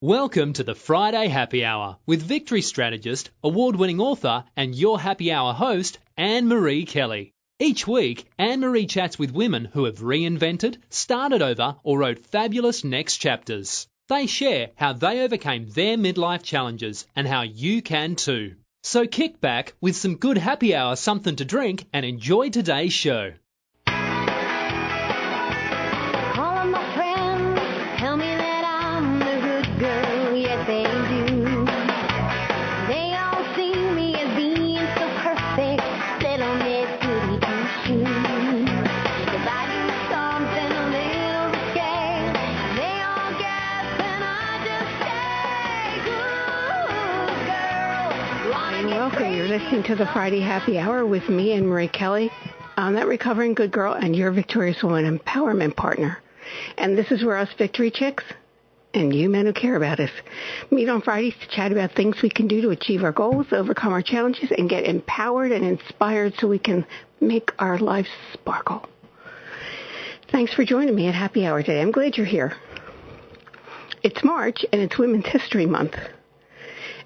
Welcome to the Friday Happy Hour with Victory Strategist, award-winning author and your happy hour host, Annmarie Kelly. Each week, Annmarie chats with women who have reinvented, started over or wrote fabulous next chapters. They share how they overcame their midlife challenges and how you can too. So kick back with some good happy hour something to drink and enjoy today's show. Welcome. You're listening to the Friday Happy Hour with me, Annmarie Kelly. I'm that recovering good girl and your victorious woman empowerment partner. And this is where us victory chicks and you men who care about us meet on Fridays to chat about things we can do to achieve our goals, overcome our challenges, and get empowered and inspired so we can make our lives sparkle. Thanks for joining me at Happy Hour today. I'm glad you're here. It's March and it's Women's History Month.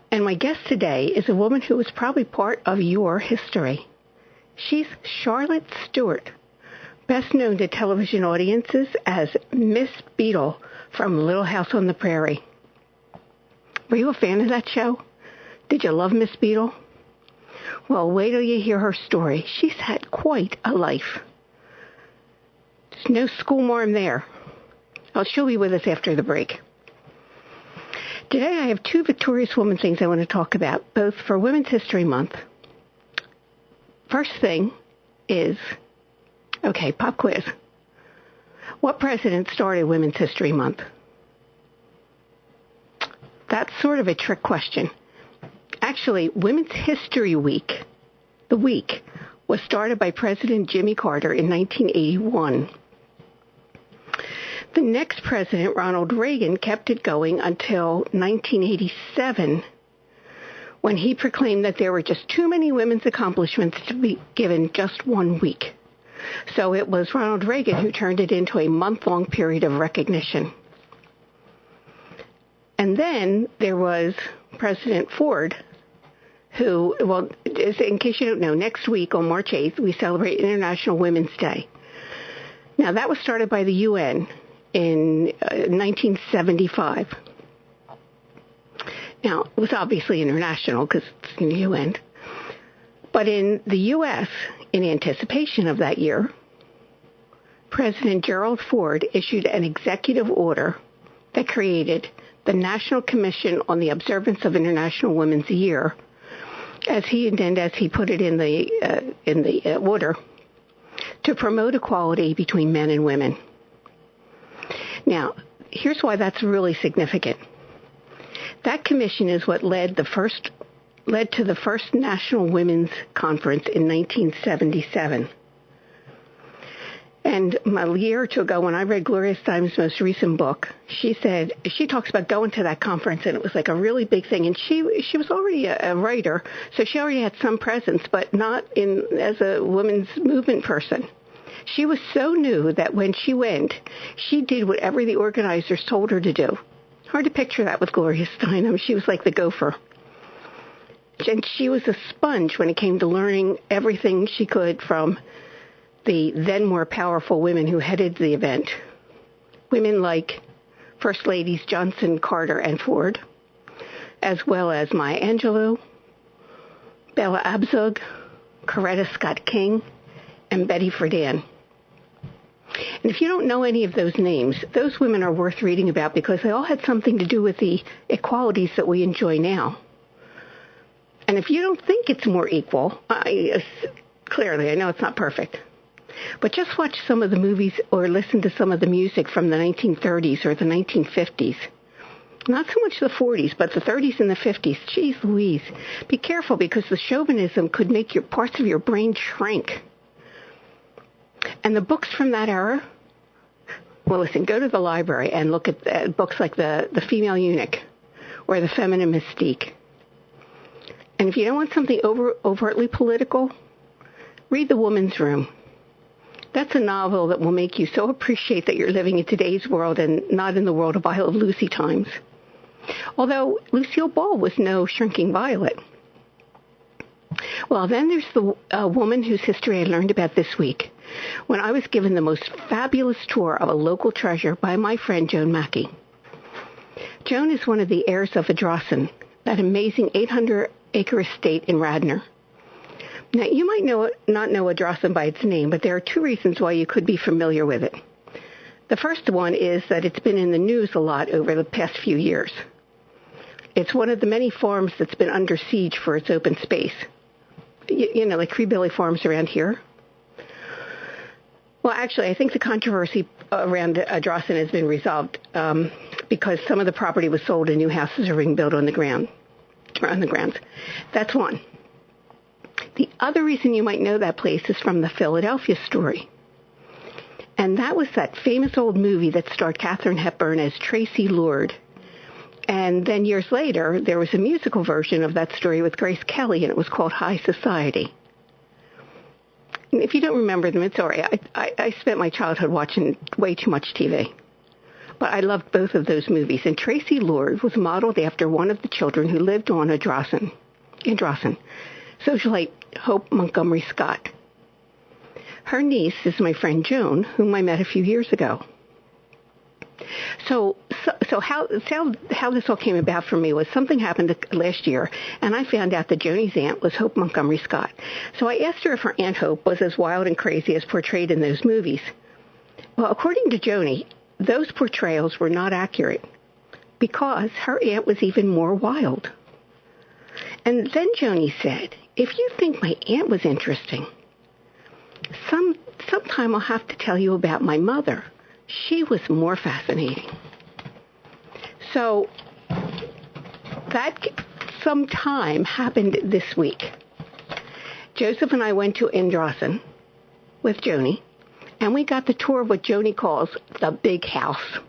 And my guest today is a woman who is probably part of your history. She's Charlotte Stewart, best known to television audiences as Miss Beadle from Little House on the Prairie. Were you a fan of that show? Did you love Miss Beadle? Well, wait till you hear her story. She's had quite a life. There's no school marm there. Oh, she'll be with us after the break. Today I have two victorious woman things I want to talk about, both for Women's History Month. First thing is, okay, pop quiz. What president started Women's History Month? That's sort of a trick question. Actually, Women's History Week, the week, was started by President Jimmy Carter in 1981. The next president, Ronald Reagan, kept it going until 1987, when he proclaimed that there were just too many women's accomplishments to be given just 1 week. So it was Ronald Reagan who turned it into a month-long period of recognition. And then there was President Ford, who, well, in case you don't know, next week on March 8th, we celebrate International Women's Day. Now, that was started by the UN in 1975. Now, it was obviously international because it's in the UN. But in the U.S., in anticipation of that year, President Gerald Ford issued an executive order that created the National Commission on the Observance of International Women's Year, as he put it in the order, to promote equality between men and women. Now, here's why that's really significant. That commission is what led to the first National Women's Conference in 1977. And a year or two ago, when I read Gloria Steinem's most recent book, she talks about going to that conference, and it was like a really big thing. And she was already a writer, so she already had some presence, but not as a women's movement person. She was so new that when she went, she did whatever the organizers told her to do. Hard to picture that with Gloria Steinem. She was like the gopher. And she was a sponge when it came to learning everything she could from the then more powerful women who headed the event. Women like First Ladies Johnson, Carter, and Ford, as well as Maya Angelou, Bella Abzug, Coretta Scott King, and Betty Friedan. And if you don't know any of those names, those women are worth reading about because they all had something to do with the equalities that we enjoy now. And if you don't think it's more equal, clearly, I know it's not perfect, but just watch some of the movies or listen to some of the music from the 1930s or the 1950s. Not so much the 40s, but the 30s and the 50s. Jeez Louise. Be careful because the chauvinism could make your parts of your brain shrink. And the books from that era, well, listen, go to the library and look at books like The Female Eunuch or The Feminine Mystique. And if you don't want something overtly political, read The Woman's Room. That's a novel that will make you so appreciate that you're living in today's world and not in the world of I Love Lucy times. although Lucille Ball was no shrinking violet. Well, then there's the woman whose history I learned about this week when I was given the most fabulous tour of a local treasure by my friend Joan Mackey. Joan is one of the heirs of Ardrossan, that amazing 800-acre estate in Radnor. Now, you might not know Ardrossan by its name, but there are two reasons why you could be familiar with it. The first one is that it's been in the news a lot over the past few years. It's one of the many farms that's been under siege for its open space. You know, like Creebilly Farms around here. Well, actually, I think the controversy around Ardrossan has been resolved because some of the property was sold and new houses are being built on the grounds. That's one. The other reason you might know that place is from the Philadelphia story. And that was that famous old movie that starred Katharine Hepburn as Tracy Lord. And then years later, there was a musical version of that story with Grace Kelly, and it was called High Society. And if you don't remember them, it's all right. I spent my childhood watching way too much TV. But I loved both of those movies. And Tracy Lord was modeled after one of the children who lived on Ardrossan, socialite Hope Montgomery Scott. Her niece is my friend Joan, whom I met a few years ago. So how this all came about for me was something happened last year, and I found out that Joni's aunt was Hope Montgomery Scott. So I asked her if her Aunt Hope was as wild and crazy as portrayed in those movies. Well, according to Joni, those portrayals were not accurate because her aunt was even more wild. And then Joni said, if you think my aunt was interesting, sometime I'll have to tell you about my mother. She was more fascinating. So that sometime happened this week. Joseph and I went to Ardrossan with Joni, and we got the tour of what Joni calls the big house.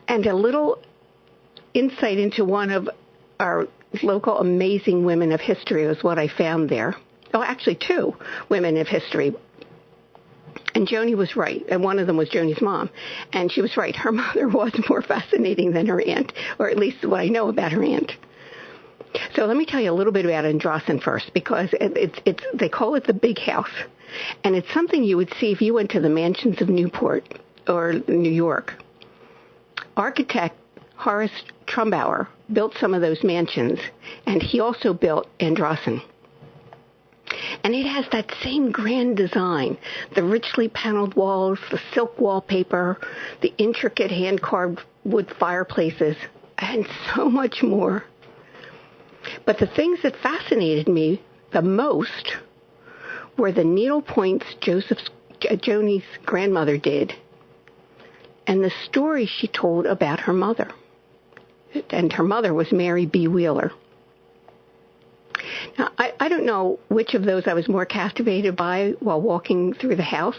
And a little insight into one of our local amazing women of history was what I found there. Oh, actually two women of history. And Joni was right, and one of them was Joni's mom. And she was right. Her mother was more fascinating than her aunt, or at least what I know about her aunt. So let me tell you a little bit about Ardrossan first, because they call it the big house. And it's something you would see if you went to the mansions of Newport or New York. Architect Horace Trumbauer built some of those mansions, and he also built Ardrossan. And it has that same grand design, the richly paneled walls, the silk wallpaper, the intricate hand-carved wood fireplaces, and so much more. But the things that fascinated me the most were the needle points Joni's grandmother did, and the story she told about her mother. And her mother was Mary B. Wheeler. Now, I don't know which of those I was more captivated by while walking through the house.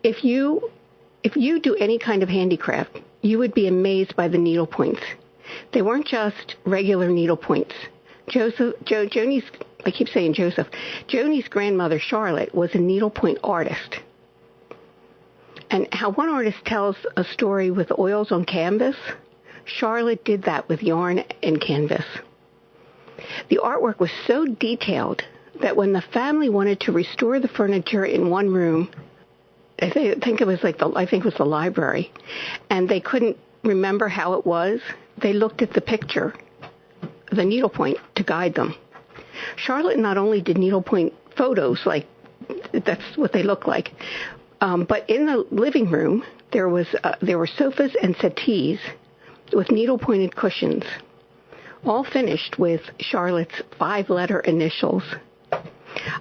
If you do any kind of handicraft, you would be amazed by the needle points. They weren't just regular needle points. Joni's, I keep saying Joseph, Joni's grandmother, Charlotte, was a needlepoint artist. And how one artist tells a story with oils on canvas, Charlotte did that with yarn and canvas. The artwork was so detailed that when the family wanted to restore the furniture in one room, I think it was the library, and they couldn't remember how it was, they looked at the picture, the needlepoint, to guide them. Charlotte not only did needlepoint photos, like that's what they look like, but in the living room there were sofas and settees with needle-pointed cushions, all finished with Charlotte's 5-letter initials.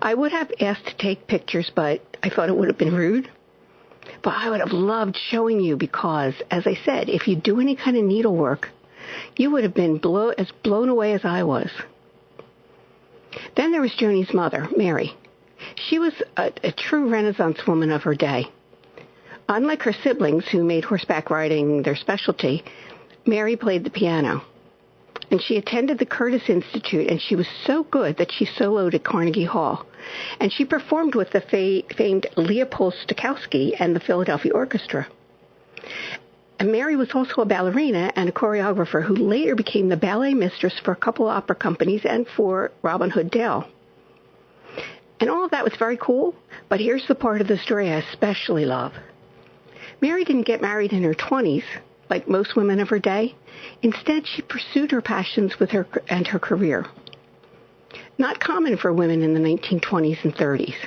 I would have asked to take pictures, but I thought it would have been rude. But I would have loved showing you because, as I said, if you do any kind of needlework, you would have been as blown away as I was. Then there was Joni's mother, Mary. She was a true Renaissance woman of her day. Unlike her siblings, who made horseback riding their specialty, Mary played the piano. And she attended the Curtis Institute, and she was so good that she soloed at Carnegie Hall. And she performed with the famed Leopold Stokowski and the Philadelphia Orchestra. And Mary was also a ballerina and a choreographer who later became the ballet mistress for a couple of opera companies and for Robin Hood Dale. And all of that was very cool, but here's the part of the story I especially love. Mary didn't get married in her 20s, like most women of her day. Instead, she pursued her passions with her career. Not common for women in the 1920s and 30s.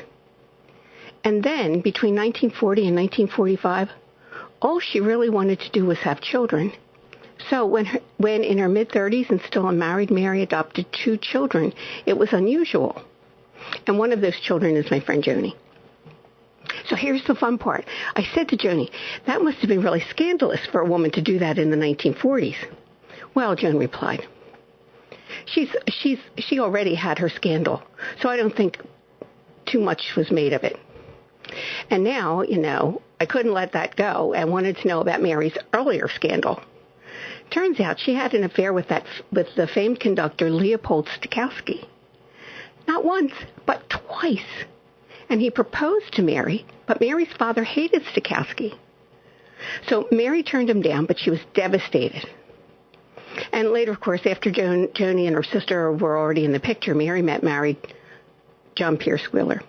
And then, between 1940 and 1945, all she really wanted to do was have children. So when in her mid-30s and still unmarried, Mary adopted 2 children, it was unusual. And one of those children is my friend Joni. So here's the fun part. I said to Joni, that must have been really scandalous for a woman to do that in the 1940s. Well, Joan replied, she already had her scandal, so I don't think too much was made of it. And now, I couldn't let that go and wanted to know about Mary's earlier scandal. Turns out she had an affair with the famed conductor Leopold Stokowski. Not once, but twice. And he proposed to Mary, but Mary's father hated Stokowski. So Mary turned him down, but she was devastated. And later, of course, after Joni and her sister were already in the picture, Mary married John Pierce Wheeler.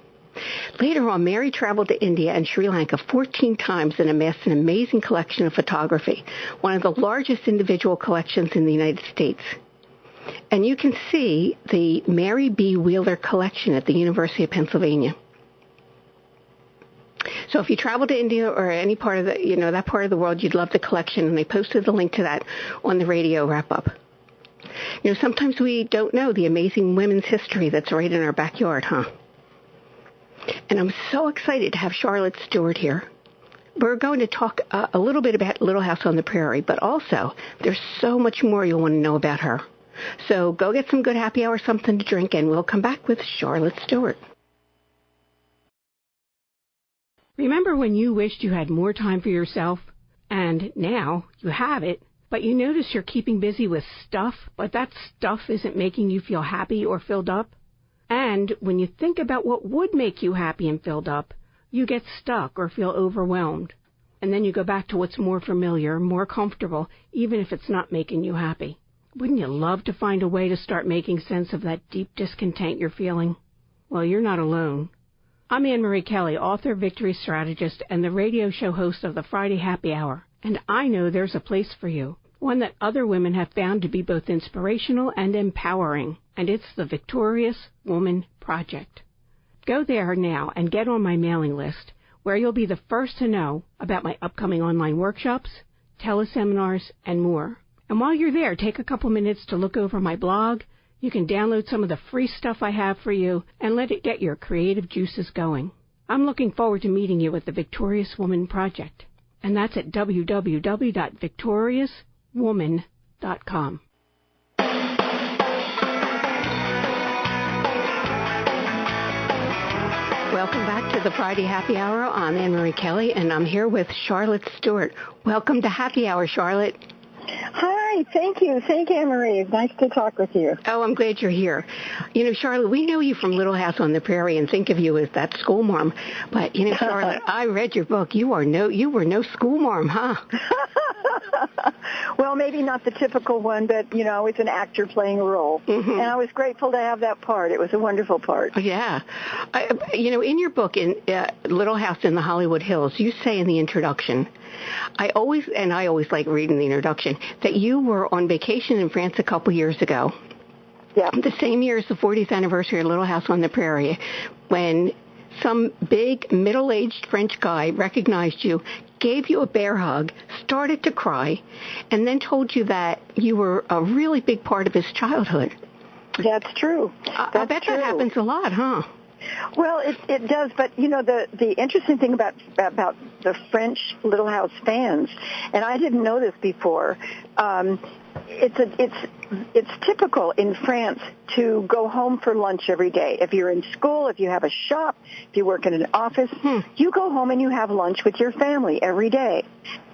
Later on, Mary traveled to India and Sri Lanka 14 times and amassed an amazing collection of photography, one of the largest individual collections in the United States. And you can see the Mary B. Wheeler collection at the University of Pennsylvania. So if you travel to India or any part of that part of the world, you'd love the collection, and I posted the link to that on the radio wrap-up. Sometimes we don't know the amazing women's history that's right in our backyard, huh? And I'm so excited to have Charlotte Stewart here. We're going to talk a little bit about Little House on the Prairie, but also there's so much more you'll want to know about her. So go get some good happy hour, something to drink, and we'll come back with Charlotte Stewart. Remember when you wished you had more time for yourself? And now you have it, but you notice you're keeping busy with stuff, but that stuff isn't making you feel happy or filled up? And when you think about what would make you happy and filled up, you get stuck or feel overwhelmed. And then you go back to what's more familiar, more comfortable, even if it's not making you happy. Wouldn't you love to find a way to start making sense of that deep discontent you're feeling? Well, you're not alone. I'm Annmarie Kelly, author, victory strategist, and the radio show host of the Friday Happy Hour. And I know there's a place for you, one that other women have found to be both inspirational and empowering. And it's the Victorious Woman Project. Go there now and get on my mailing list, where you'll be the first to know about my upcoming online workshops, teleseminars, and more. And while you're there, take a couple minutes to look over my blog. You can download some of the free stuff I have for you and let it get your creative juices going. I'm looking forward to meeting you at the Victorious Woman Project. And that's at www.victoriouswoman.com. Welcome back to the Friday Happy Hour. I'm Annmarie Kelly, and I'm here with Charlotte Stewart. Welcome to Happy Hour, Charlotte. Hi, thank you. Thank you, Annmarie. It's nice to talk with you. Oh, I'm glad you're here. Charlotte, we know you from Little House on the Prairie and think of you as that school marm. But, Charlotte, I read your book. You were no school marm, huh? Well, maybe not the typical one, but, I was an actor playing a role. Mm-hmm. And I was grateful to have that part. It was a wonderful part. Yeah. In your book, in Little House in the Hollywood Hills, you say in the introduction, I always like reading the introduction, that you were on vacation in France a couple years ago. Yeah. The same year as the 40th anniversary of Little House on the Prairie, when some big middle-aged French guy recognized you, gave you a bear hug, started to cry, and then told you that you were a really big part of his childhood. That's true. I bet that happens a lot, huh? Well, it does, but the interesting thing about the French Little House fans, and I didn't know this before, it's typical in France to go home for lunch every day. If you're in school, if you have a shop, if you work in an office, you go home and you have lunch with your family every day.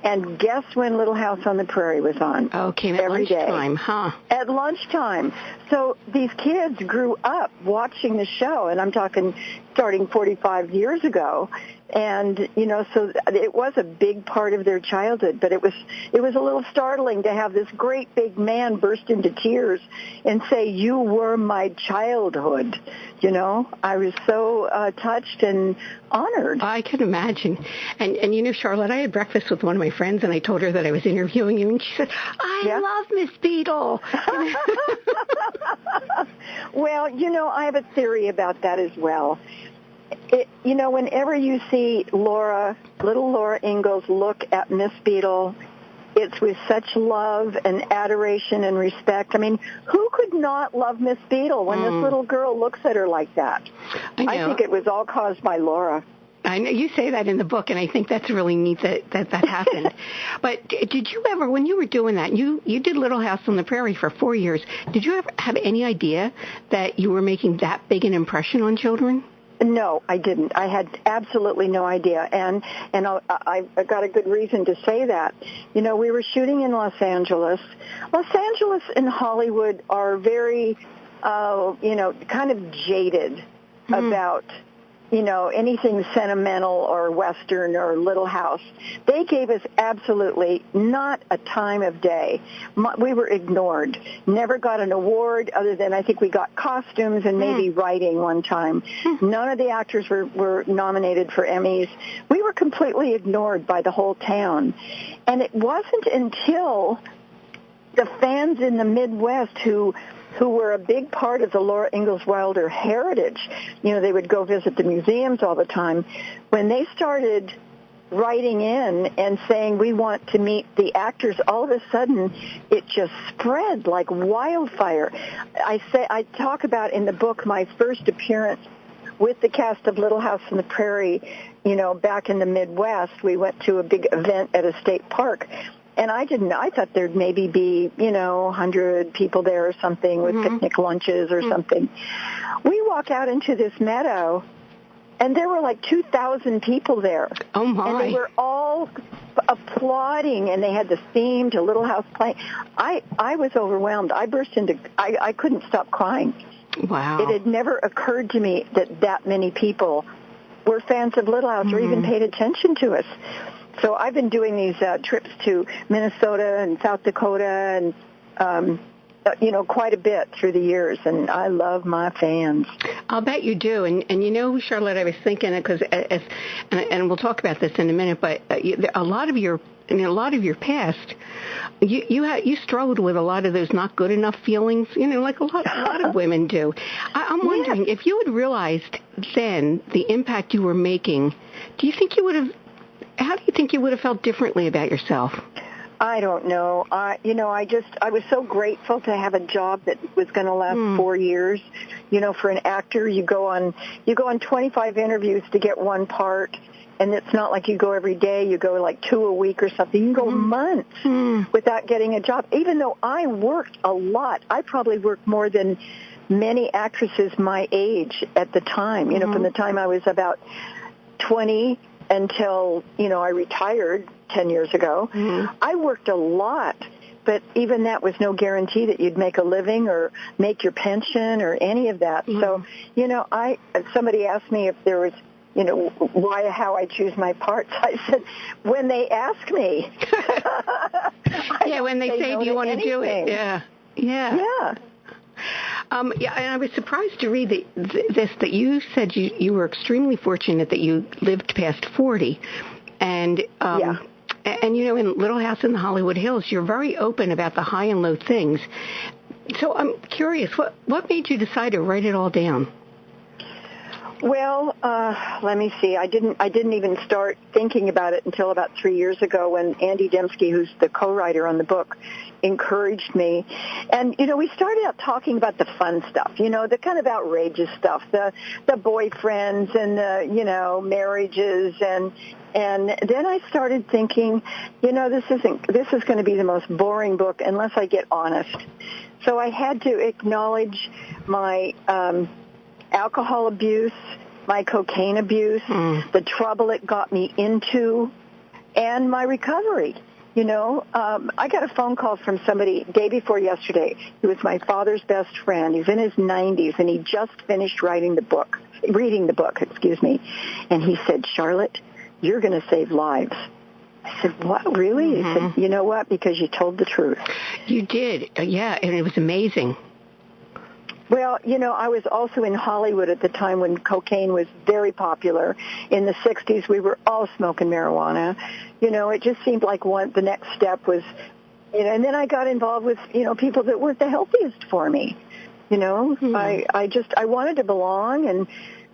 And guess when Little House on the Prairie was on? Okay, at lunchtime, huh? At lunchtime. So these kids grew up watching the show, and I'm talking starting 45 years ago. And, so it was a big part of their childhood, but it was a little startling to have this great big man burst into tears and say, "You were my childhood." I was so touched and honored. I can imagine. And Charlotte, I had breakfast with one of my friends, and I told her that I was interviewing you, and she said, I love Miss Beadle. Well, I have a theory about that as well. Whenever you see little Laura Ingalls look at Miss Beadle, it's with such love and adoration and respect. I mean, who could not love Miss Beadle when this little girl looks at her like that? I think it was all caused by Laura. I know you say that in the book, and I think that's really neat that happened. But did you ever, when you were doing that, you did Little House on the Prairie for 4 years, did you ever have any idea that you were making that big an impression on children? No, I didn't. I had absolutely no idea, and I got a good reason to say that. We were shooting in Los Angeles. Los Angeles and Hollywood are very, kind of jaded about, anything sentimental or Western or Little House. They gave us absolutely not a time of day. We were ignored. Never got an award other than I think we got costumes and maybe writing one time. None of the actors were nominated for Emmys. We were completely ignored by the whole town. And it wasn't until the fans in the Midwest who were a big part of the Laura Ingalls Wilder heritage. They would go visit the museums all the time. When they started writing in and saying, we want to meet the actors, all of a sudden it just spread like wildfire. I talk about in the book my first appearance with the cast of Little House on the Prairie, back in the Midwest. We went to a big event at a state park. And I thought there'd maybe be, 100 people there or something with picnic lunches or something. We walk out into this meadow, and there were like 2,000 people there. Oh, my. And they were all applauding, and they had the theme to Little House playing. I was overwhelmed. I burst into, I couldn't stop crying. Wow. It had never occurred to me that many people were fans of Little House or even paid attention to us. So I've been doing these trips to Minnesota and South Dakota and, quite a bit through the years, and I love my fans. I'll bet you do. And Charlotte, I was thinking, because and we'll talk about this in a minute, but a lot of your past, you struggled with a lot of those not good enough feelings, like a lot of women do. I'm wondering, if you had realized then the impact you were making, how do you think you would have felt differently about yourself? I don't know. I was so grateful to have a job that was going to last 4 years. For an actor, you go on 25 interviews to get one part, and it's not like you go every day. You go like 2 a week or something. You can go months without getting a job. Even though I worked a lot, I probably worked more than many actresses my age at the time. From the time I was about 20 until, I retired 10 years ago. I worked a lot, but even that was no guarantee that you'd make a living or make your pension or any of that. So, somebody asked me if there was, how I choose my parts. I said, when they ask me. When they say, do you want to do it? Yeah. And I was surprised to read that you said you were extremely fortunate that you lived past 40. And, in Little House in the Hollywood Hills, you're very open about the high and low things. So I'm curious, what made you decide to write it all down? Well, let me see. I didn't even start thinking about it until about 3 years ago when Andy Dembski, who's the co-writer on the book, encouraged me. And, we started out talking about the fun stuff, the kind of outrageous stuff, the boyfriends and the, marriages. And then I started thinking, this is going to be the most boring book unless I get honest. So I had to acknowledge my alcohol abuse, my cocaine abuse, the trouble it got me into, and my recovery. I got a phone call from somebody day before yesterday who was my father's best friend. He's in his 90s, and he just finished reading the book, and he said, Charlotte, you're going to save lives. I said, what, really? Mm-hmm. He said, you know what, because you told the truth. You did, yeah, and it was amazing. Well, I was also in Hollywood at the time when cocaine was very popular. In the 60s, we were all smoking marijuana. It just seemed like the next step was, and then I got involved with, people that weren't the healthiest for me. Mm-hmm. I wanted to belong, and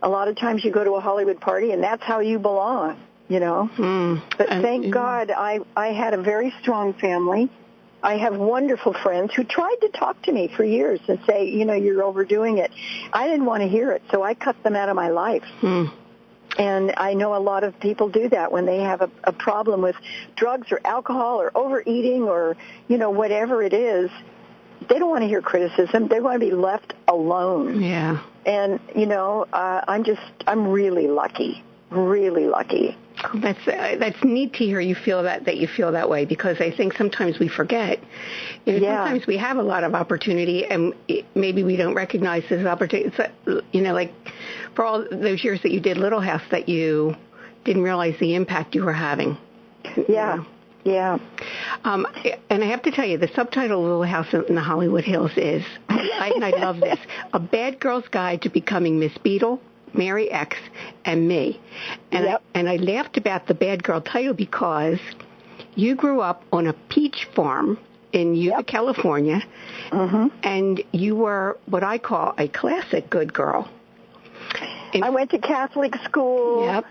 a lot of times you go to a Hollywood party, and that's how you belong, But thank God I had a very strong family. I have wonderful friends who tried to talk to me for years and say, you're overdoing it. I didn't want to hear it, so I cut them out of my life. And I know a lot of people do that when they have a problem with drugs or alcohol or overeating or, whatever it is. They don't want to hear criticism. They want to be left alone. Yeah. And, I'm really lucky. Really lucky. That's neat to hear you feel that you feel that way, because I think sometimes we forget. Sometimes we have a lot of opportunity, and maybe we don't recognize this opportunity. It's, like for all those years that you did Little House, that you didn't realize the impact you were having. Yeah. Yeah. And I have to tell you, the subtitle of Little House in the Hollywood Hills is, and I love this, A Bad Girl's Guide to Becoming Miss Beadle, Mary X, and me. And I laughed about the bad girl title because you grew up on a peach farm in Yuba, California, and you were what I call a classic good girl. I went to Catholic school. Yep.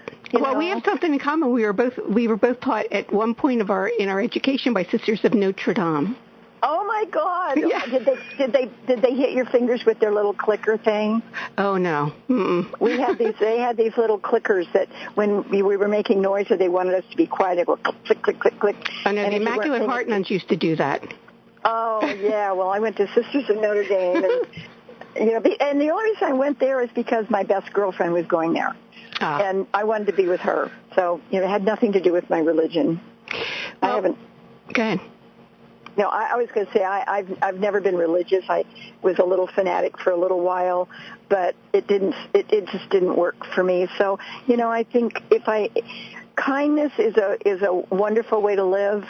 We have something in common. We were both taught at one point in our education by Sisters of Notre Dame. Oh my God! Yeah. Did they hit your fingers with their little clicker thing? Oh no! Mm-mm. They had these little clickers that when we were making noise or they wanted us to be quiet, they would go click, click, click, click. I know, the Immaculate Heart nuns used to do that. Oh yeah. Well, I went to Sisters of Notre Dame, and and the only reason I went there is because my best girlfriend was going there, and I wanted to be with her. So it had nothing to do with my religion. Well, I haven't. Go ahead. No, I was going to say I've never been religious. I was a little fanatic for a little while, but it just didn't work for me. So, I think kindness is a wonderful way to live.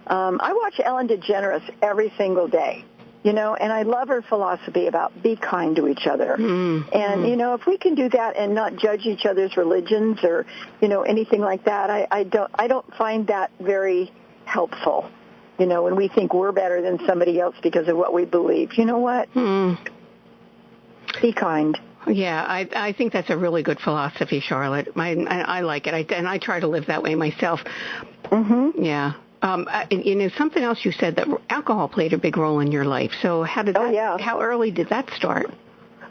I watch Ellen DeGeneres every single day, and I love her philosophy about be kind to each other. And if we can do that and not judge each other's religions or anything like that, I don't find that very helpful. When we think we're better than somebody else because of what we believe. You know what? Be kind. Yeah, I think that's a really good philosophy, Charlotte. I like it, and I try to live that way myself. Yeah. Something else you said, that alcohol played a big role in your life. So how early did that start?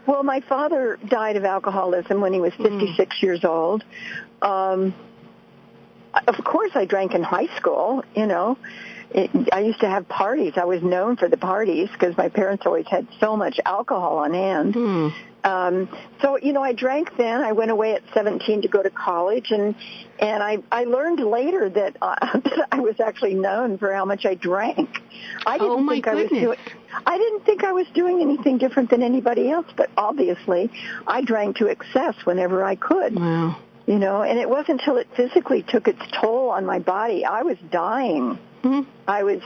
Well, my father died of alcoholism when he was 56 years old. Of course, I drank in high school, I used to have parties. I was known for the parties because my parents always had so much alcohol on hand. So, I drank then. I went away at 17 to go to college, and I learned later that I was actually known for how much I drank. I didn't think I was doing anything different than anybody else, but obviously I drank to excess whenever I could. Wow. And it wasn't until it physically took its toll on my body. I was dying. I was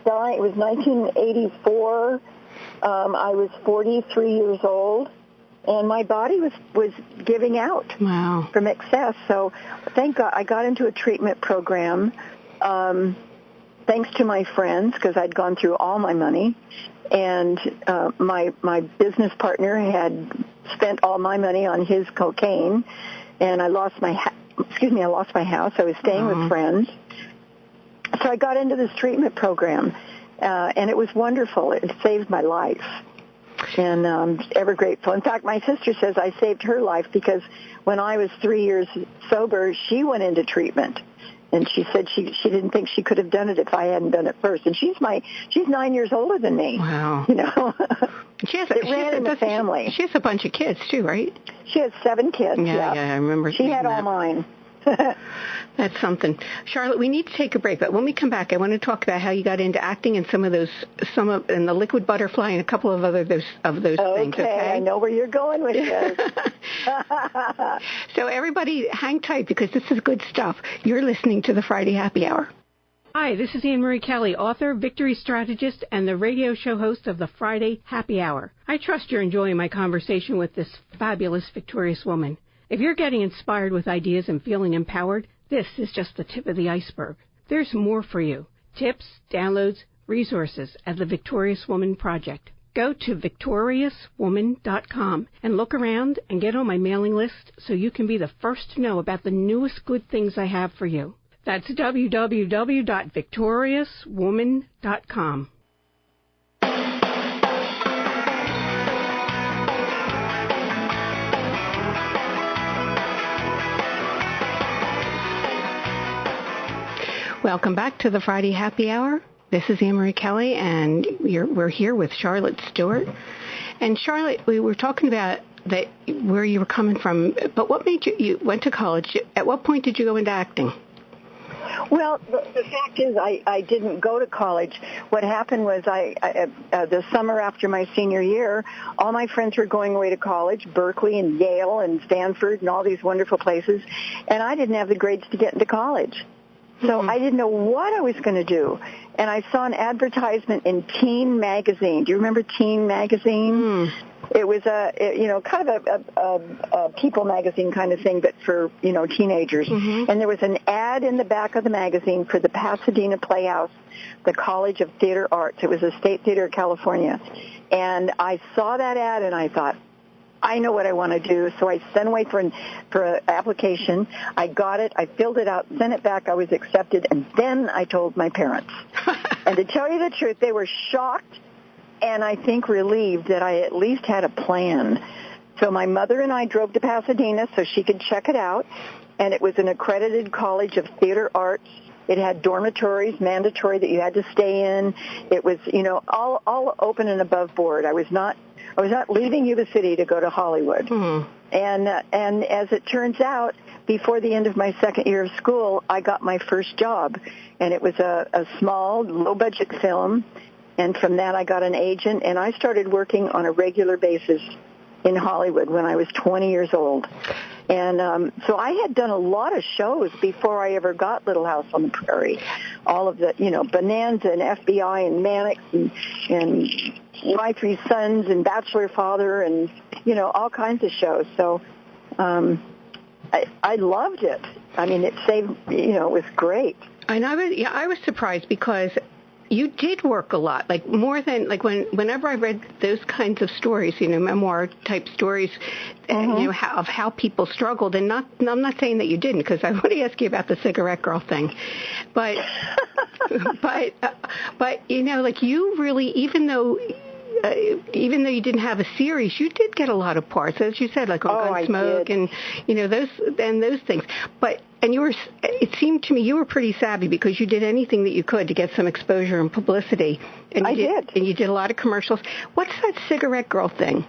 dying. It was 1984. I was 43 years old, and my body was giving out from excess. So thank God I got into a treatment program, thanks to my friends, because I'd gone through all my money, and my business partner had spent all my money on his cocaine, and I lost my house. I was staying with friends. So I got into this treatment program, and it was wonderful. It saved my life, and I'm ever grateful. In fact, my sister says I saved her life because when I was 3 years sober, she went into treatment, and she said she didn't think she could have done it if I hadn't done it first. And she's 9 years older than me. Wow. It ran in the family. She has a bunch of kids too, right? She has 7 kids. Yeah, I remember. She had all mine. That's something. Charlotte, we need to take a break, but when we come back, I want to talk about how you got into acting and and the liquid butterfly and a couple of those things. Okay, I know where you're going with this. So everybody, hang tight because this is good stuff. You're listening to the Friday Happy Hour. Hi, this is Annmarie Kelly, author, victory strategist, and the radio show host of the Friday Happy Hour. I trust you're enjoying my conversation with this fabulous, victorious woman. If you're getting inspired with ideas and feeling empowered, this is just the tip of the iceberg. There's more for you. Tips, downloads, resources at the Victorious Woman Project. Go to victoriouswoman.com and look around and get on my mailing list so you can be the first to know about the newest good things I have for you. That's www.victoriouswoman.com. Welcome back to the Friday Happy Hour. This is Annmarie Kelly, and we're here with Charlotte Stewart. And Charlotte, we were talking about where you were coming from, but what made you went to college? At what point did you go into acting? Well, the fact is I didn't go to college. What happened was the summer after my senior year, all my friends were going away to college, Berkeley and Yale and Stanford and all these wonderful places, and I didn't have the grades to get into college. So I didn't know what I was going to do. And I saw an advertisement in Teen Magazine. Do you remember Teen Magazine? It was kind of a people magazine kind of thing, but for, teenagers. And there was an ad in the back of the magazine for the Pasadena Playhouse, the College of Theater Arts. It was a state theater of California. And I saw that ad and I thought, I know what I want to do. So I sent away for an application. I got it. I filled it out, sent it back. I was accepted. And then I told my parents. And to tell you the truth, they were shocked and I think relieved that I at least had a plan. So my mother and I drove to Pasadena so she could check it out. And it was an accredited college of theater arts. It had dormitories, mandatory, that you had to stay in. It was, all open and above board. I was not leaving Yuba City to go to Hollywood. And as it turns out, before the end of my second year of school, I got my first job. And it was a small, low-budget film. And from that, I got an agent. And I started working on a regular basis in Hollywood when I was 20 years old. And so I had done a lot of shows before I ever got Little House on the Prairie. All of the, Bonanza and FBI and Mannix and My Three Sons and Bachelor Father and, all kinds of shows. So I loved it. I mean, it saved, it was great. And I was surprised because you did work a lot, like more than, like whenever I read those kinds of stories, memoir type stories, of how people struggled. And I'm not saying that you didn't, because I want to ask you about the cigarette girl thing, but like you really, even though you didn't have a series, you did get a lot of parts, as you said, like on Gunsmoke and those things. And it seemed to me you were pretty savvy because you did anything that you could to get some exposure and publicity. And I did. And you did a lot of commercials. What's that cigarette girl thing?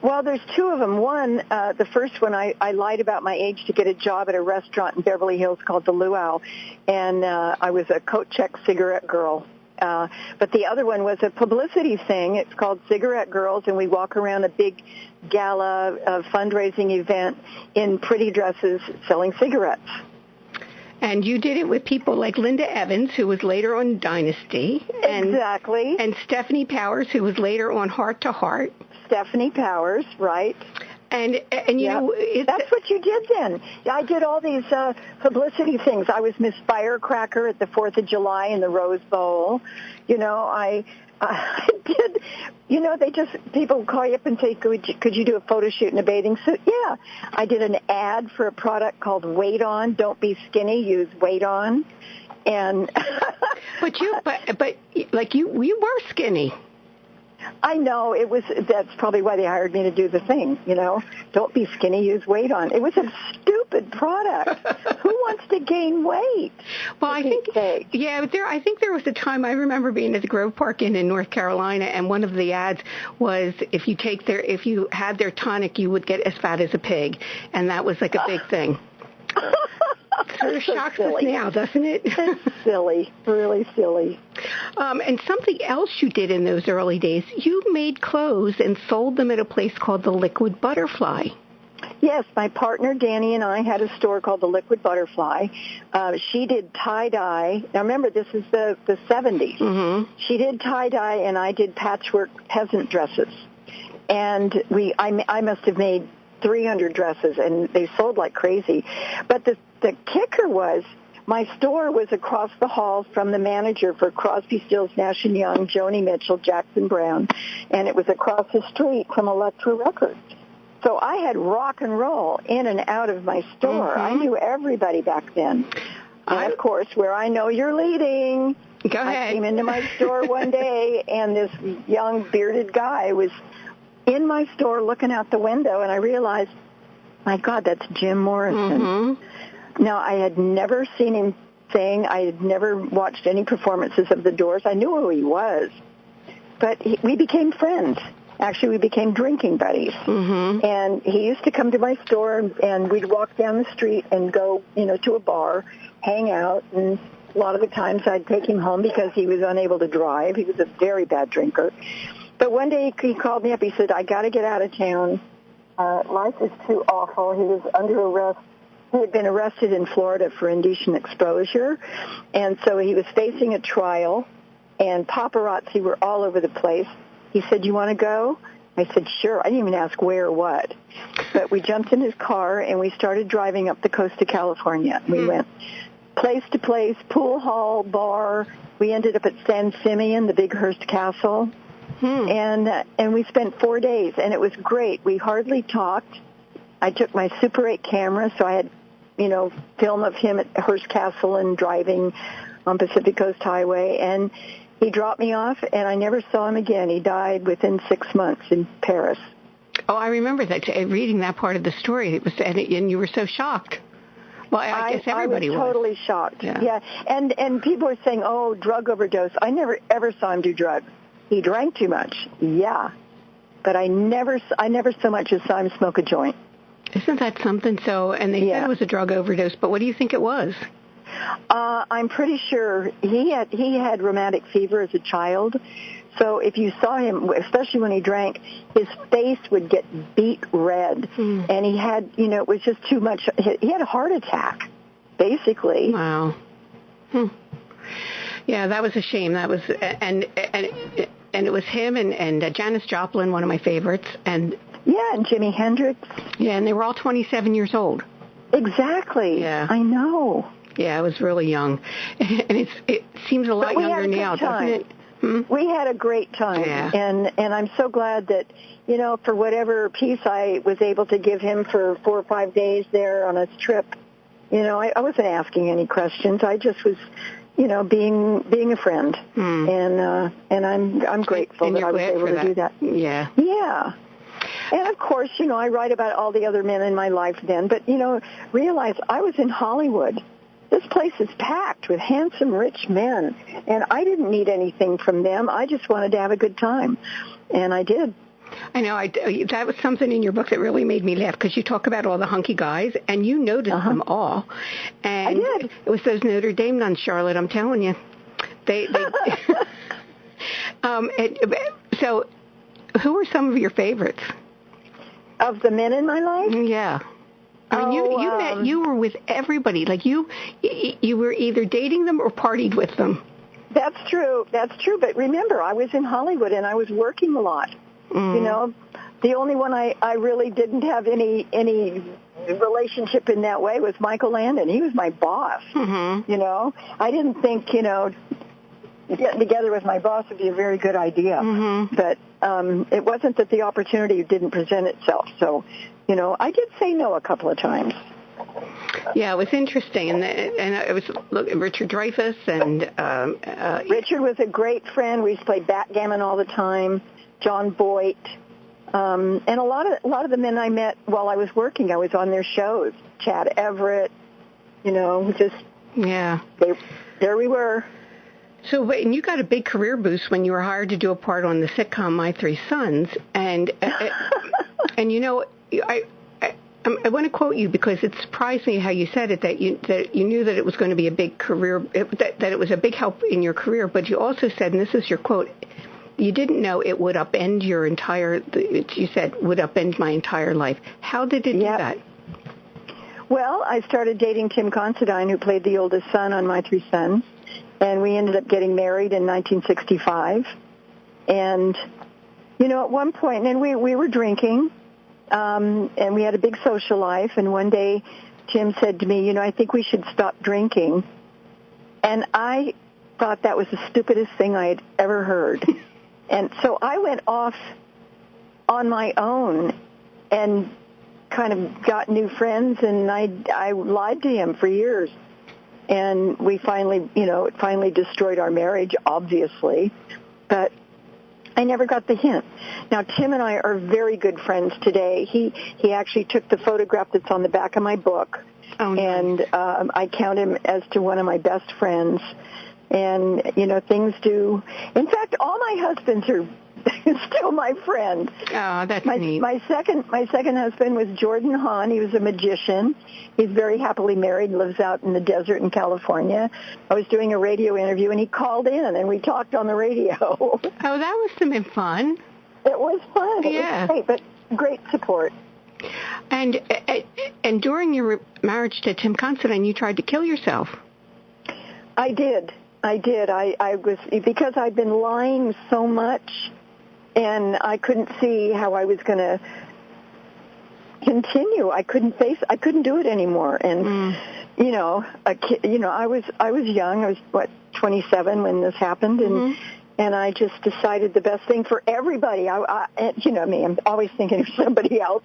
Well, there's two of them. One, the first one, I lied about my age to get a job at a restaurant in Beverly Hills called the Luau, and I was a coat check cigarette girl. But the other one was a publicity thing. It's called Cigarette Girls, and we walk around a big gala fundraising event in pretty dresses selling cigarettes. And you did it with people like Linda Evans, who was later on Dynasty. Exactly. And Stephanie Powers, who was later on Heart to Heart. Stephanie Powers, right. And that's what you did then. I did all these publicity things. I was Miss Firecracker at the 4th of July in the Rose Bowl. I did, people call you up and say, could you do a photo shoot in a bathing suit? Yeah. I did an ad for a product called Weight On. Don't be skinny, use Weight On. And but you were skinny. I know that's probably why they hired me to do the thing, Don't be skinny, use Weight On. It was a stupid product. Who wants to gain weight? Well, I think there was a time I remember being at the Grove Park Inn in North Carolina, and one of the ads was if you had their tonic, you would get as fat as a pig, and that was like a big thing. Sort of shocks us now, doesn't it? It's silly, really silly. And something else you did in those early days, you made clothes and sold them at a place called the Liquid Butterfly. Yes, my partner Danny and I had a store called the Liquid Butterfly. She did tie-dye. Now remember, this is the 70s. Mm-hmm. She did tie-dye and I did patchwork peasant dresses. And I must have made 300 dresses, and they sold like crazy. But the kicker was my store was across the hall from the manager for Crosby, Stills, Nash & Young, Joni Mitchell, Jackson Browne, and it was across the street from Elektra Records. So I had rock and roll in and out of my store. Mm-hmm. I knew everybody back then. And, of course, where I know you're leading, Go ahead. I came into my store one day, and this young bearded guy was in my store looking out the window, and I realized, my God, that's Jim Morrison. Mm-hmm. Now, I had never seen him sing. I had never watched any performances of The Doors. I knew who he was, but we became friends. Actually, we became drinking buddies. Mm-hmm. And he used to come to my store, and we'd walk down the street and go, to a bar, hang out, and a lot of the times I'd take him home because he was unable to drive. He was a very bad drinker. But one day he called me up. He said, I got to get out of town. Life is too awful. He was under arrest. He had been arrested in Florida for indecent exposure, and so he was facing a trial, and paparazzi were all over the place. He said, you want to go? I said, sure. I didn't even ask where or what. But we jumped in his car, and we started driving up the coast of California. We went place to place, pool hall, bar. We ended up at San Simeon, the Big Hearst Castle. And we spent 4 days, and it was great. We hardly talked. I took my Super 8 camera, so I had, film of him at Hearst Castle and driving on Pacific Coast Highway. And he dropped me off, and I never saw him again. He died within 6 months in Paris. Oh, I remember that, reading that part of the story. And you were so shocked. Well, I guess everybody was. I was totally shocked. Yeah. And people were saying, oh, drug overdose. I never, ever saw him do drugs. He drank too much. Yeah. But I never so much as saw him smoke a joint. Isn't that something? So, and they said it was a drug overdose, but what do you think it was? I'm pretty sure he had rheumatic fever as a child. So if you saw him, especially when he drank, his face would get beet red. And he had, it was just too much. He had a heart attack, basically. Wow. Yeah, that was a shame. That was, and it was him and Janis Joplin, one of my favorites, and Jimi Hendrix. Yeah, and they were all 27 years old. Exactly. Yeah, I know. Yeah, I was really young, and it seems a lot younger now, doesn't it? We had a great time, and I'm so glad that for whatever piece I was able to give him for 4 or 5 days there on his trip. I wasn't asking any questions. I just was. Being a friend, and I'm grateful that I was able to do that. Yeah. Yeah. And of course, I write about all the other men in my life then, but realize I was in Hollywood. This place is packed with handsome, rich men, and I didn't need anything from them. I just wanted to have a good time, and I did. I know. That was something in your book that really made me laugh because you talk about all the hunky guys, and you noticed them all. And I did. It was those Notre Dame nuns, Charlotte. I'm telling you, they so, who were some of your favorites of the men in my life? Yeah. I mean, you were with everybody. Like you were either dating them or partied with them. That's true. But remember, I was in Hollywood and I was working a lot. The only one I really didn't have any relationship in that way was Michael Landon. He was my boss. I didn't think getting together with my boss would be a very good idea. But it wasn't that the opportunity didn't present itself. So, I did say no a couple of times. Yeah, it was interesting, and it was Richard Dreyfuss and Richard was a great friend. We used to play backgammon all the time. John Boyd, and a lot of the men I met while I was working. I was on their shows. Chad Everett, there we were. So, and you got a big career boost when you were hired to do a part on the sitcom My Three Sons, and I want to quote you because it surprised me how you said it, that you knew that it was going to be a big career, that it was a big help in your career, but you also said, and this is your quote, you didn't know it would upend you said, would upend my entire life. How did it do that? Well, I started dating Tim Considine, who played the oldest son on My Three Sons, and we ended up getting married in 1965. And, at one point, and we were drinking, and we had a big social life, and one day Tim said to me, I think we should stop drinking. And I thought that was the stupidest thing I had ever heard. And so I went off on my own and kind of got new friends, and I lied to him for years. And we finally, it finally destroyed our marriage, obviously. But I never got the hint. Now, Tim and I are very good friends today. He actually took the photograph that's on the back of my book, and I count him as to one of my best friends. And, things do. In fact, all my husbands are still my friends. Oh, that's neat. My second husband was Jordan Hahn. He was a magician. He's very happily married, lives out in the desert in California. I was doing a radio interview, and he called in, and we talked on the radio. Oh, that must have been fun. It was fun. Yeah. It was great, but great support. And during your marriage to Tim Considine, you tried to kill yourself. I did. I was, because I'd been lying so much, and I couldn't see how I was going to continue. I couldn't do it anymore. And I was young. I was 27 when this happened, and I just decided the best thing for everybody. Me, I'm always thinking of somebody else.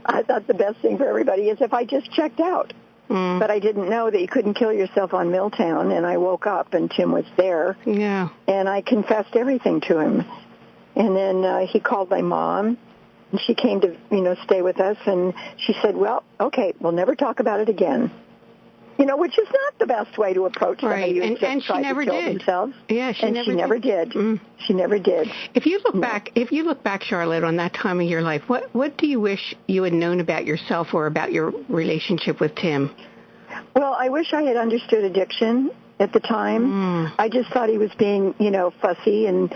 I thought the best thing for everybody is if I just checked out. But I didn't know that you couldn't kill yourself on Milltown, and I woke up and Tim was there. Yeah. And I confessed everything to him. And then he called my mom, and she came to, stay with us, and she said, well, okay, we'll never talk about it again. Which is not the best way to approach somebody who just tried to kill themselves. Yeah, she never did. She never did. If you look back, Charlotte, on that time of your life, what do you wish you had known about yourself or about your relationship with Tim? Well, I wish I had understood addiction at the time. I just thought he was being, fussy, and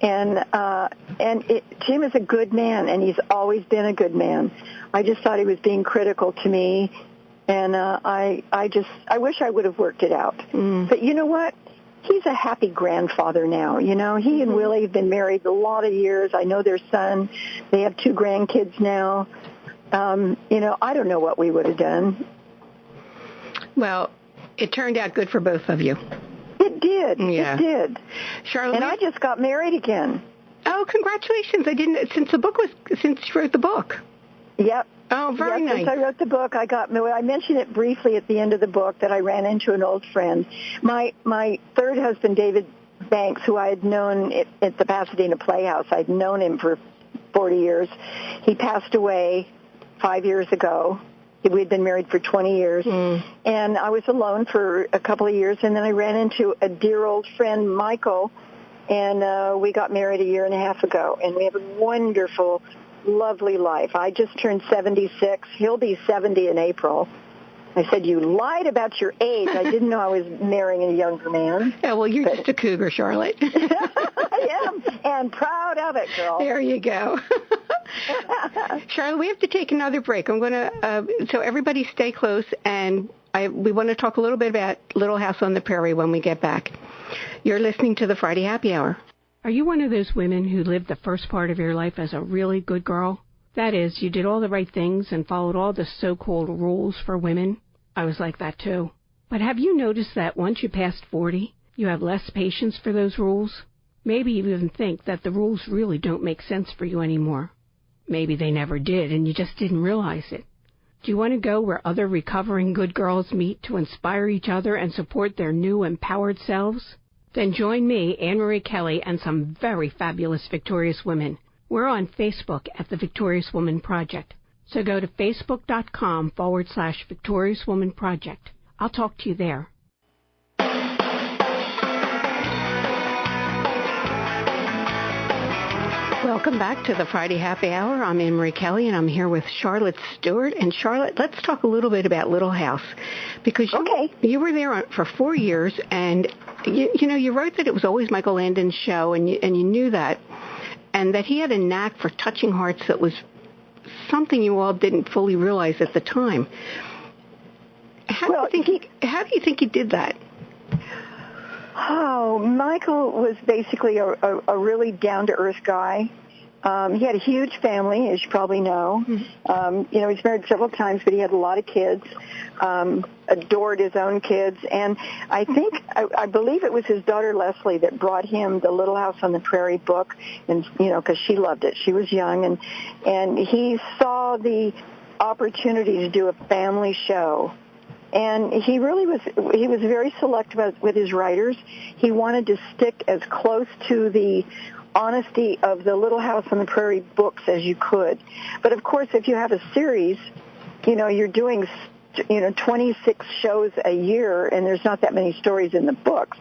Tim is a good man, and he's always been a good man. I just thought he was being critical to me. And I wish I would have worked it out. But you know what? He's a happy grandfather now. He and Willie have been married a lot of years. I know their son. They have 2 grandkids now. I don't know what we would have done. Well, it turned out good for both of you. It did. Yeah. It did. Charlotte, and I just got married again. Oh, congratulations. Since you wrote the book. Yep. Oh, very nice. Since I wrote the book, I mentioned it briefly at the end of the book that I ran into an old friend. My third husband, David Banks, who I had known at the Pasadena Playhouse. I'd known him for 40 years. He passed away 5 years ago. We'd been married for 20 years. And I was alone for a couple of years, and then I ran into a dear old friend, Michael, and we got married a year and a half ago, and we have a wonderful, lovely life. I just turned 76. He'll be 70 in April. I said, you lied about your age. I didn't know I was marrying a younger man. Yeah, well, you're just a cougar, Charlotte. I am, and proud of it, girl. There you go. Charlotte, we have to take another break. I'm going to, so everybody stay close, and we want to talk a little bit about Little House on the Prairie when we get back. You're listening to the Friday Happy Hour. Are you one of those women who lived the first part of your life as a really good girl? That is, you did all the right things and followed all the so-called rules for women? I was like that too. But have you noticed that once you passed 40, you have less patience for those rules? Maybe you even think that the rules really don't make sense for you anymore. Maybe they never did and you just didn't realize it. Do you want to go where other recovering good girls meet to inspire each other and support their new empowered selves? Then join me, Annmarie Kelly, and some very fabulous victorious women. We're on Facebook at the Victorious Woman Project. So go to facebook.com/Victorious Woman Project. I'll talk to you there. Welcome back to the Friday Happy Hour. I'm Annmarie Kelly, and I'm here with Charlotte Stewart. And Charlotte, let's talk a little bit about Little House, because you were there for 4 years, and you wrote that it was always Michael Landon's show, and you knew that, and that he had a knack for touching hearts that was something you all didn't fully realize at the time. How do you think he did that? Oh, Michael was basically a really down-to-earth guy. He had a huge family, as you probably know. He's married several times, but he had a lot of kids, adored his own kids. And I believe it was his daughter Leslie that brought him the Little House on the Prairie book, and because she loved it. She was young, and he saw the opportunity to do a family show. And he was very selective with his writers. He wanted to stick as close to the honesty of the Little House on the Prairie books as you could. But of course, if you have a series, you're doing 26 shows a year, and there's not that many stories in the books.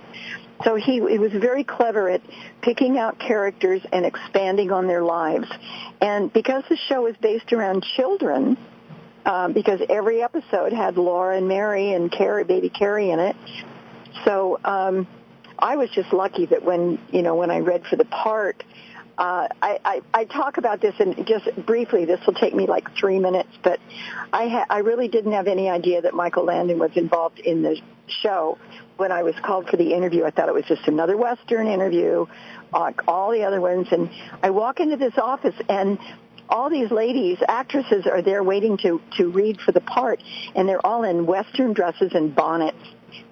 So he was very clever at picking out characters and expanding on their lives. And because the show is based around children, because every episode had Laura and Mary and baby Carrie in it. So I was just lucky that when I read for the part, I talk about this, and just briefly, this will take me like 3 minutes, but I really didn't have any idea that Michael Landon was involved in the show. When I was called for the interview, I thought it was just another Western interview, like all the other ones, and I walk into this office, and all these ladies, actresses, are there waiting to read for the part, and they're all in Western dresses and bonnets.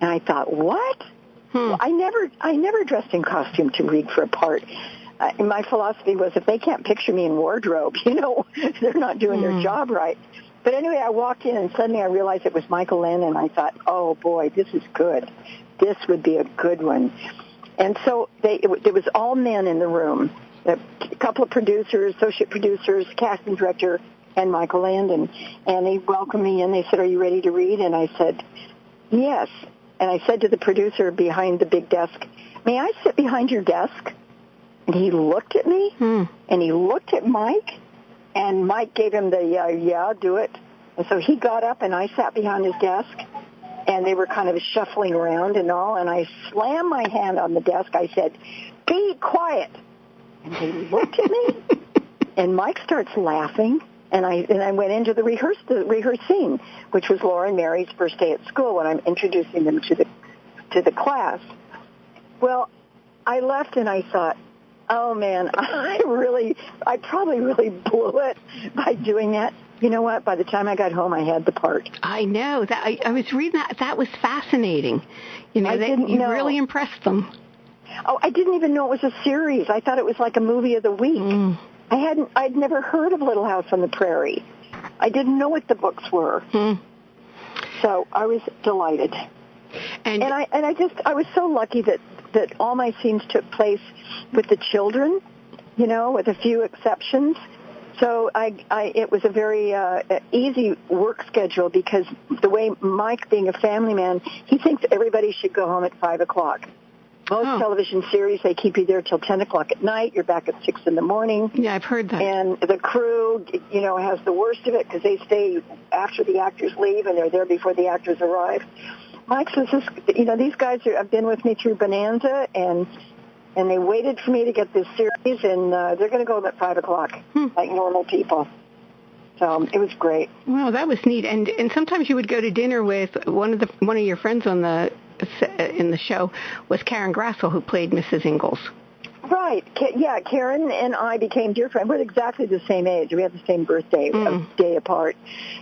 And I thought, what? Well, I never dressed in costume to read for a part. My philosophy was, if they can't picture me in wardrobe, they're not doing their job right. But anyway, I walked in, and suddenly I realized it was Michael Landon, and I thought, oh, boy, this is good. This would be a good one. And so it was all men in the room. A couple of producers, associate producers, casting director, and Michael Landon. And they welcomed me in. They said, are you ready to read? And I said, yes. And I said to the producer behind the big desk, may I sit behind your desk? And he looked at me, and he looked at Mike, and Mike gave him the, yeah, do it. And so he got up, and I sat behind his desk, and they were kind of shuffling around and all, and I slammed my hand on the desk. I said, be quiet. And they looked at me, and Mike starts laughing, and I went into the rehearsed scene, which was Laura and Mary's first day at school when I'm introducing them to the class. Well, I left, and I thought, oh man, I probably really blew it by doing that. You know what? By the time I got home, I had the part. I know that. I was reading that. That was fascinating. You really impressed them. Oh, I didn't even know it was a series. I thought it was like a movie of the week. I'd never heard of Little House on the Prairie. I didn't know what the books were. So I was delighted. And I was so lucky that all my scenes took place with the children, with a few exceptions. So it was a very easy work schedule, because the way Mike, being a family man, he thinks everybody should go home at 5 o'clock. Most television series, they keep you there till 10 o'clock at night. You're back at 6 in the morning. Yeah, I've heard that. And the crew, has the worst of it, because they stay after the actors leave, and they're there before the actors arrive. Mike says, these guys have been with me through Bonanza, and they waited for me to get this series, and they're going to go home at 5 o'clock, like normal people. So it was great. Well, that was neat. And sometimes you would go to dinner with one of your friends in the show was Karen Grassel, who played Mrs. Ingalls. Right. Yeah, Karen and I became dear friends. We're exactly the same age. We have the same birthday, a day apart.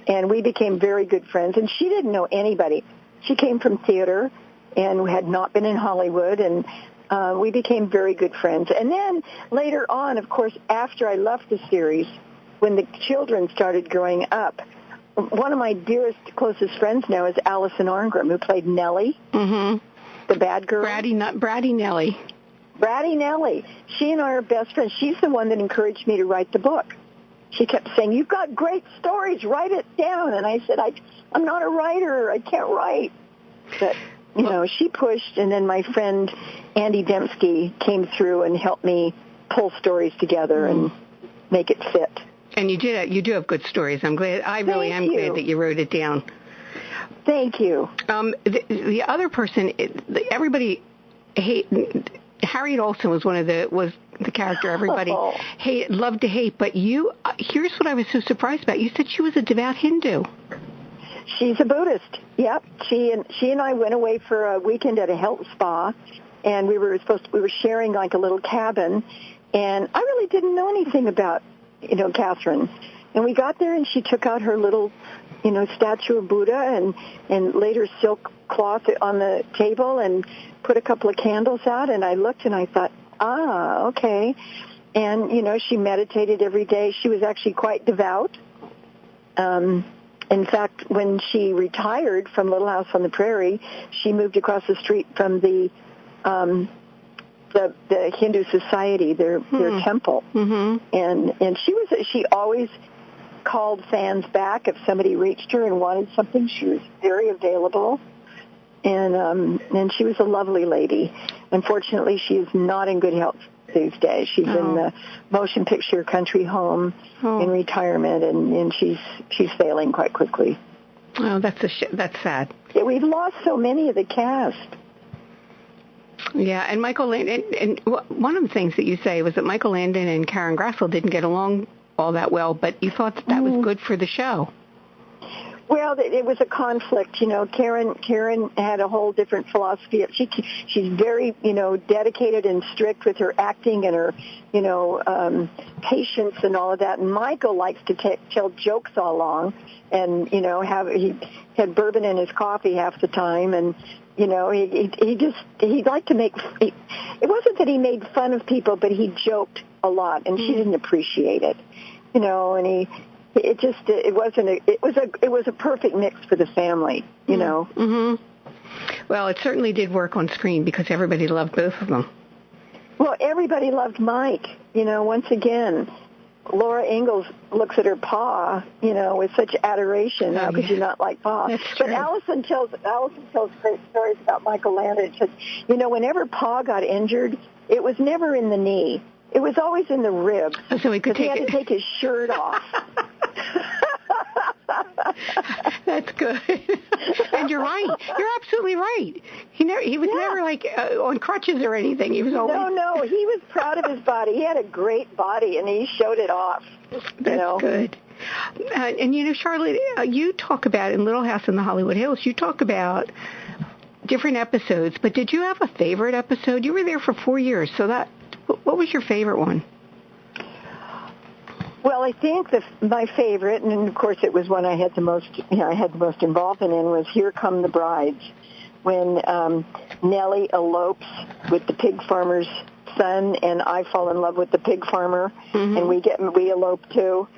And we became very good friends. And she didn't know anybody. She came from theater and had not been in Hollywood, and we became very good friends. And then later on, of course, after I left the series, when the children started growing up, one of my dearest, closest friends now is Allison Arngrim, who played Nellie, the bad girl. Bratty Nellie. Bratty Nellie. She and I are best friends. She's the one that encouraged me to write the book. She kept saying, you've got great stories, write it down. And I said, I'm not a writer. I can't write. But, she pushed, and then my friend Andy Dembski came through and helped me pull stories together and make it fit. And you do have good stories. I'm glad. I really am glad that you wrote it down. Thank you. The other person, everybody Harriet Olsen was was the character everybody loved to hate. But here's what I was so surprised about. You said she was a devout Hindu. She's a Buddhist. Yep. She and I went away for a weekend at a health spa, and we were sharing like a little cabin, and I really didn't know anything about, Catherine. And we got there, and she took out her little, statue of Buddha and laid her silk cloth on the table and put a couple of candles out, and I looked and I thought, okay. And, she meditated every day. She was actually quite devout. In fact, when she retired from Little House on the Prairie, she moved across the street from the Hindu society, their temple, and she always called fans back if somebody reached her and wanted something. She was very available, and she was a lovely lady. Unfortunately, she is not in good health these days. She's in the motion picture country home in retirement, and she's failing quite quickly. Oh, that's sad. Yeah, we've lost so many of the cast. Yeah, and Michael Landon, and one of the things that you say was that Michael Landon and Karen Grassel didn't get along all that well, but you thought that was good for the show. Well, it was a conflict. Karen had a whole different philosophy. She's very, dedicated and strict with her acting and her, patience and all of that. And Michael likes to tell jokes all along, and he had bourbon in his coffee half the time, and he liked to make. It wasn't that he made fun of people, but he joked a lot, and she didn't appreciate it. And it was a perfect mix for the family, Mm-hmm. Well, it certainly did work on screen because everybody loved both of them. Well, everybody loved Mike. Once again, Laura Ingalls looks at her pa, with such adoration. How could you not like Pa? That's true. But Allison tells great stories about Michael Landon. She says, whenever Pa got injured, it was never in the knee. It was always in the rib. So he had to take his shirt off. That's good. And you're right. You're absolutely right. He was never like on crutches or anything. He was always... No. He was proud of his body. He had a great body, and he showed it off. That's good. And Charlotte, you talk about in Little House in the Hollywood Hills, you talk about different episodes, but did you have a favorite episode? You were there for 4 years, so what was your favorite one? Well, I think my favorite, and of course it was one I had the most involvement in, was Here Come the Brides, when Nellie elopes with the pig farmer's son, and I fall in love with the pig farmer, and we elope too.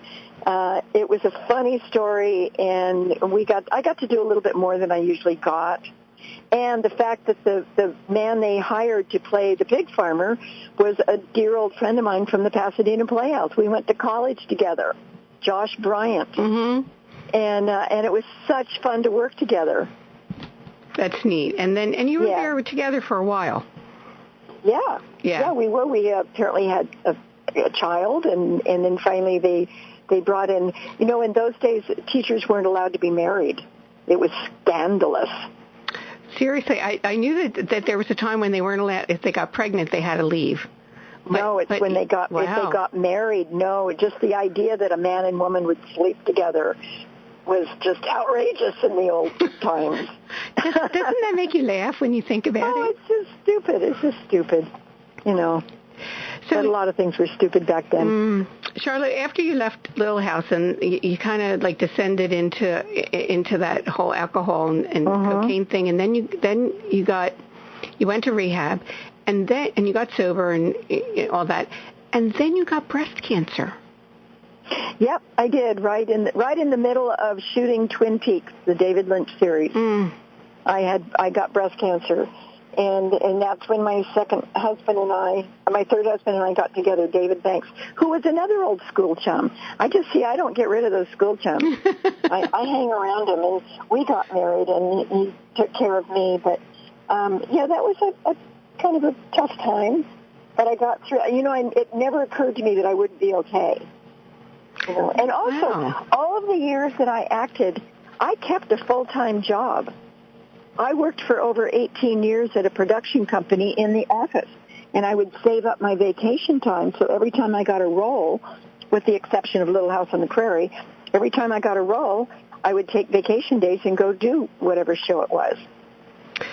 It was a funny story, and I got to do a little bit more than I usually got. And the fact that the man they hired to play the pig farmer was a dear old friend of mine from the Pasadena Playhouse. We went to college together, Josh Bryant. And it was such fun to work together. That's neat. And you were there together for a while. Yeah, we were. We apparently had a child, and then finally they brought in, in those days, teachers weren't allowed to be married. It was scandalous. Seriously, I knew that there was a time when they weren't allowed, if they got pregnant, they had to leave. When they got if they got married. No, just the idea that a man and woman would sleep together was just outrageous in the old times. Doesn't that make you laugh when you think about it? It's just stupid. So, but a lot of things were stupid back then. Charlotte, after you left Little House and you kind of like descended into that whole alcohol and cocaine thing, and then you went to rehab, and you got sober and all that, and then you got breast cancer. Yep, I did. Right in the middle of shooting Twin Peaks, the David Lynch series. I got breast cancer. And that's when my third husband and I got together, David Banks, who was another old school chum. I don't get rid of those school chums. I hang around him, and we got married, and he took care of me. But, that was a kind of a tough time. but I got through. It never occurred to me that I wouldn't be okay. And also, all of the years that I acted, I kept a full-time job. I worked for over 18 years at a production company in the office, and I would save up my vacation time. So every time I got a role, with the exception of Little House on the Prairie, every time I got a role, I would take vacation days and go do whatever show it was.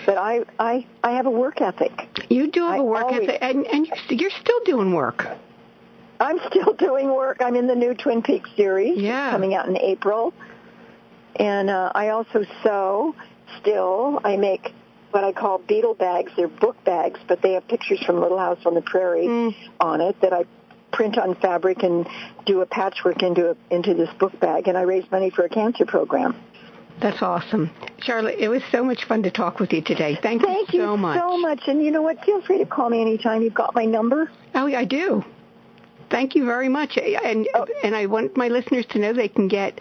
But I have a work ethic. You do have a work ethic, and you're still doing work. I'm still doing work. I'm in the new Twin Peaks series coming out in April. And I also sew still. I make what I call Beadle bags. They're book bags, but they have pictures from Little House on the Prairie on it that I print on fabric and do a patchwork into this book bag. And I raise money for a cancer program. That's awesome. Charlotte, it was so much fun to talk with you today. Thank you so much. Thank you so much. And you know what? Feel free to call me anytime. You've got my number. Oh, yeah, I do. Thank you very much. And I want my listeners to know they can get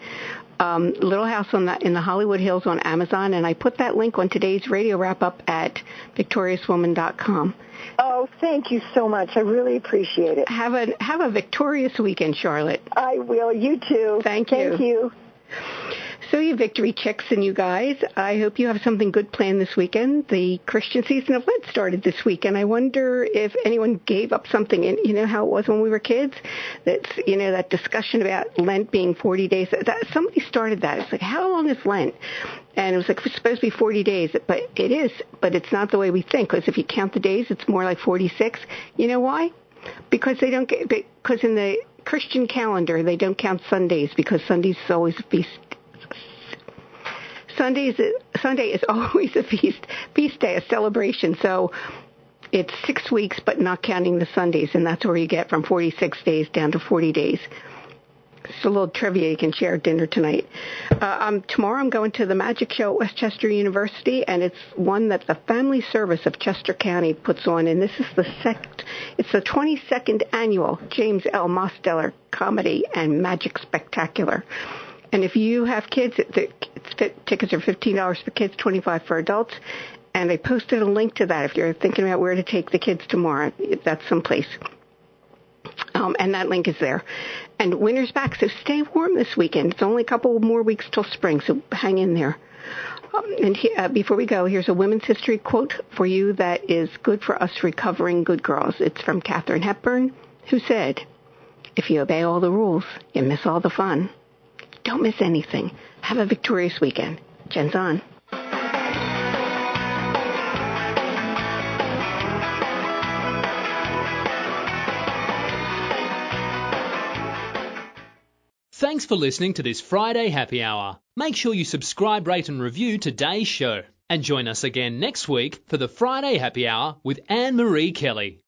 Little House in the Hollywood Hills on Amazon, and I put that link on today's radio wrap-up at victoriouswoman.com. Oh, thank you so much. I really appreciate it. Have a victorious weekend, Charlotte. I will. You too. Thank you. Thank you. So you Victory Chicks and you guys, I hope you have something good planned this weekend. The Christian season of Lent started this week, and I wonder if anyone gave up something. And you know how it was when we were kids? That's, that discussion about Lent being 40 days. Somebody started that. It's like, how long is Lent? And it was like, it's supposed to be 40 days, but it is. But it's not the way we think, because if you count the days, it's more like 46. You know why? Because because in the Christian calendar, they don't count Sundays, because Sundays is always a feast. Sunday is always a feast day, a celebration. So it's 6 weeks, but not counting the Sundays, and that's where you get from 46 days down to 40 days. It's a little trivia you can share at dinner tonight. Tomorrow I'm going to the Magic Show at Westchester University, and it's one that the Family Service of Chester County puts on, and this is it's the 22nd annual James L. Mosteller Comedy and Magic Spectacular. And if you have kids, tickets are $15 for kids, $25 for adults. And I posted a link to that if you're thinking about where to take the kids tomorrow. That's someplace. And that link is there. And winter's back, so stay warm this weekend. It's only a couple more weeks till spring, so hang in there. Before we go, here's a Women's History quote for you that is good for us recovering good girls. It's from Katharine Hepburn, who said, "If you obey all the rules, you miss all the fun. Don't miss anything. Have a victorious weekend." Jen's on. Thanks for listening to this Friday Happy Hour. Make sure you subscribe, rate and review today's show. And join us again next week for the Friday Happy Hour with Annmarie Kelly.